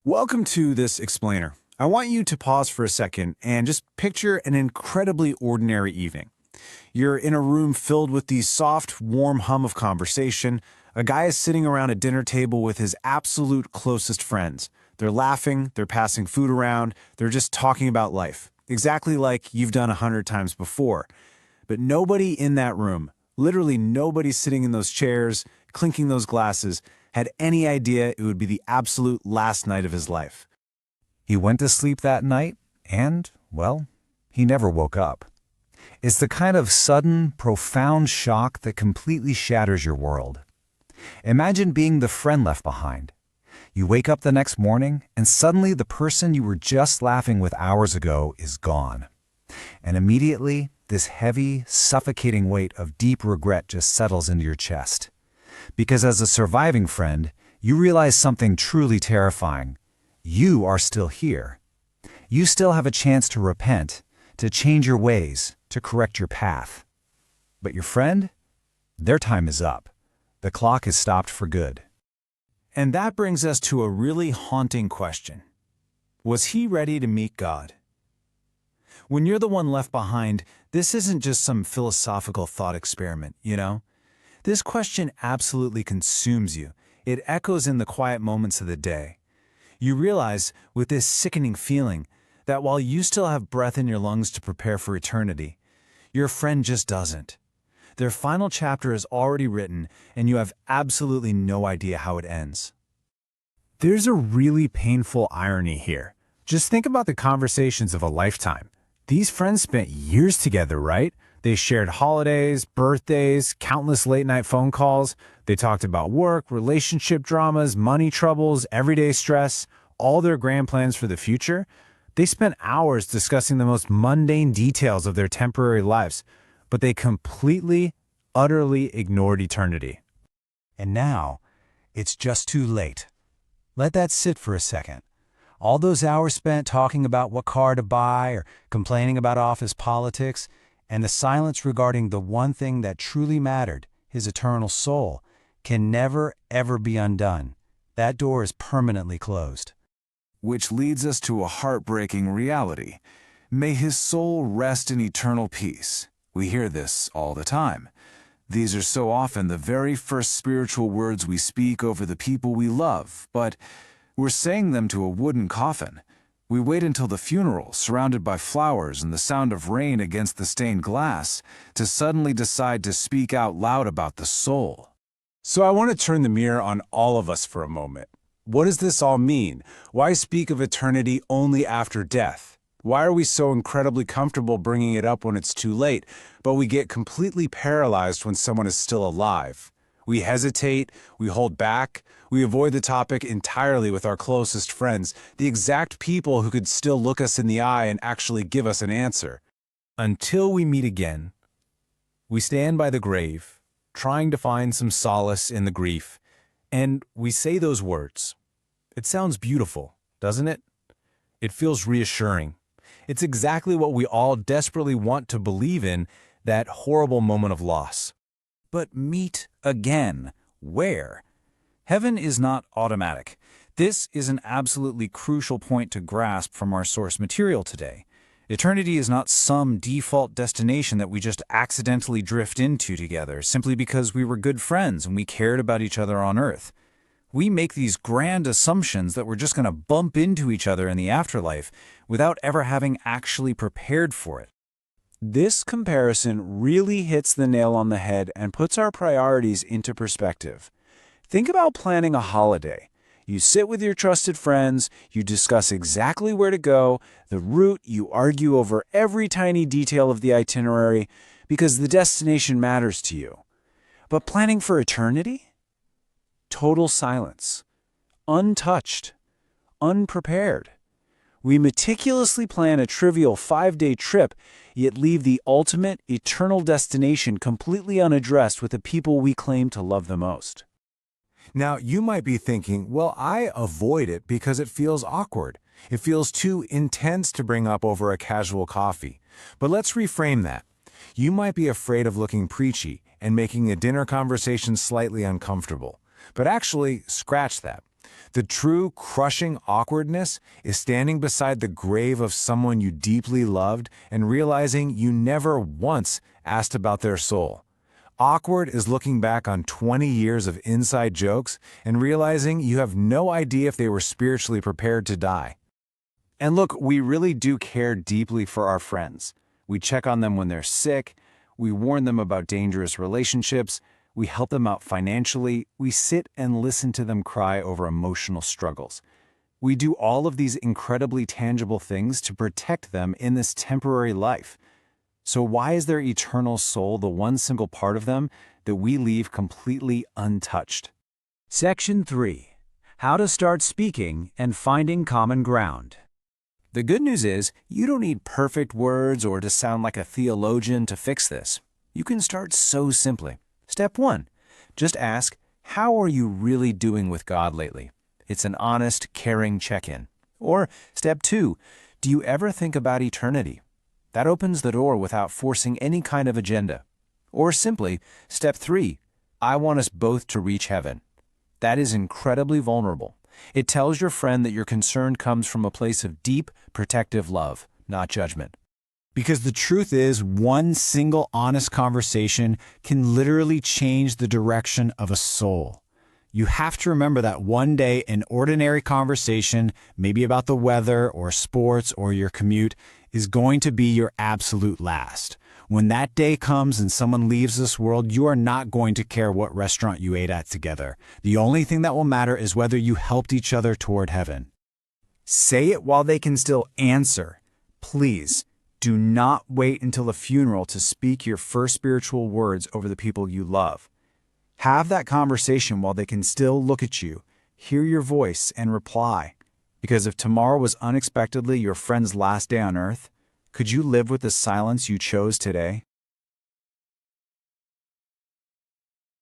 Welcome to this explainer. I want you to pause for a second and just picture an incredibly ordinary evening. You're in a room filled with the soft, warm hum of conversation. A guy is sitting around a dinner table with his absolute closest friends. They're laughing, they're passing food around, they're just talking about life, exactly like you've done 100 times before. But nobody in that room, literally nobody sitting in those chairs, clinking those glasses, had any idea it would be the absolute last night of his life. He went to sleep that night, and, well, he never woke up. It's the kind of sudden, profound shock that completely shatters your world. Imagine being the friend left behind. You wake up the next morning, and suddenly the person you were just laughing with hours ago is gone. And immediately, this heavy, suffocating weight of deep regret just settles into your chest. Because as a surviving friend, you realize something truly terrifying. You are still here. You still have a chance to repent, to change your ways, to correct your path. But your friend? Their time is up. The clock is stopped for good. And that brings us to a really haunting question. Was he ready to meet God? When you're the one left behind, this isn't just some philosophical thought experiment, you know? This question absolutely consumes you. It echoes in the quiet moments of the day. You realize, with this sickening feeling, that while you still have breath in your lungs to prepare for eternity, your friend just doesn't. Their final chapter is already written, and you have absolutely no idea how it ends. There's a really painful irony here. Just think about the conversations of a lifetime. These friends spent years together, right? They shared holidays, birthdays, countless late-night phone calls. They talked about work, relationship dramas, money troubles, everyday stress, all their grand plans for the future. They spent hours discussing the most mundane details of their temporary lives, but they completely, utterly ignored eternity. And now, it's just too late. Let that sit for a second. All those hours spent talking about what car to buy or complaining about office politics, and the silence regarding the one thing that truly mattered, his eternal soul, can never, ever be undone. That door is permanently closed. Which leads us to a heartbreaking reality. May his soul rest in eternal peace. We hear this all the time. These are so often the very first spiritual words we speak over the people we love, but we're saying them to a wooden coffin. We wait until the funeral, surrounded by flowers and the sound of rain against the stained glass, to suddenly decide to speak out loud about the soul. So I want to turn the mirror on all of us for a moment. What does this all mean? Why speak of eternity only after death? Why are we so incredibly comfortable bringing it up when it's too late, but we get completely paralyzed when someone is still alive? We hesitate, we hold back, we avoid the topic entirely with our closest friends, the exact people who could still look us in the eye and actually give us an answer. Until we meet again, we stand by the grave, trying to find some solace in the grief, and we say those words. It sounds beautiful, doesn't it? It feels reassuring. It's exactly what we all desperately want to believe in, that horrible moment of loss. But meet again. Where? Heaven is not automatic. This is an absolutely crucial point to grasp from our source material today. Eternity is not some default destination that we just accidentally drift into together simply because we were good friends and we cared about each other on Earth. We make these grand assumptions that we're just going to bump into each other in the afterlife without ever having actually prepared for it. This comparison really hits the nail on the head and puts our priorities into perspective. Think about planning a holiday. You sit with your trusted friends, you discuss exactly where to go, the route, you argue over every tiny detail of the itinerary because the destination matters to you. But planning for eternity? Total silence. Untouched. Unprepared. We meticulously plan a trivial 5-day trip, yet leave the ultimate, eternal destination completely unaddressed with the people we claim to love the most. Now, you might be thinking, well, I avoid it because it feels awkward. It feels too intense to bring up over a casual coffee. But let's reframe that. You might be afraid of looking preachy and making a dinner conversation slightly uncomfortable. But actually, scratch that. The true crushing awkwardness is standing beside the grave of someone you deeply loved and realizing you never once asked about their soul. Awkward is looking back on 20 years of inside jokes and realizing you have no idea if they were spiritually prepared to die. And look, we really do care deeply for our friends. We check on them when they're sick, we warn them about dangerous relationships, we help them out financially, we sit and listen to them cry over emotional struggles. We do all of these incredibly tangible things to protect them in this temporary life. So why is their eternal soul the one single part of them that we leave completely untouched? Section 3. How to start speaking and finding common ground. The good news is, you don't need perfect words or to sound like a theologian to fix this. You can start so simply. Step 1. Just ask, how are you really doing with God lately? It's an honest, caring check-in. Or Step 2. Do you ever think about eternity? That opens the door without forcing any kind of agenda. Or simply, Step 3. I want us both to reach heaven. That is incredibly vulnerable. It tells your friend that your concern comes from a place of deep, protective love, not judgment. Because the truth is, one single honest conversation can literally change the direction of a soul. You have to remember that one day an ordinary conversation, maybe about the weather or sports or your commute, is going to be your absolute last. When that day comes and someone leaves this world, you are not going to care what restaurant you ate at together. The only thing that will matter is whether you helped each other toward heaven. Say it while they can still answer. Please, do not wait until the funeral to speak your first spiritual words over the people you love. Have that conversation while they can still look at you, hear your voice, and reply. Because if tomorrow was unexpectedly your friend's last day on earth, could you live with the silence you chose today?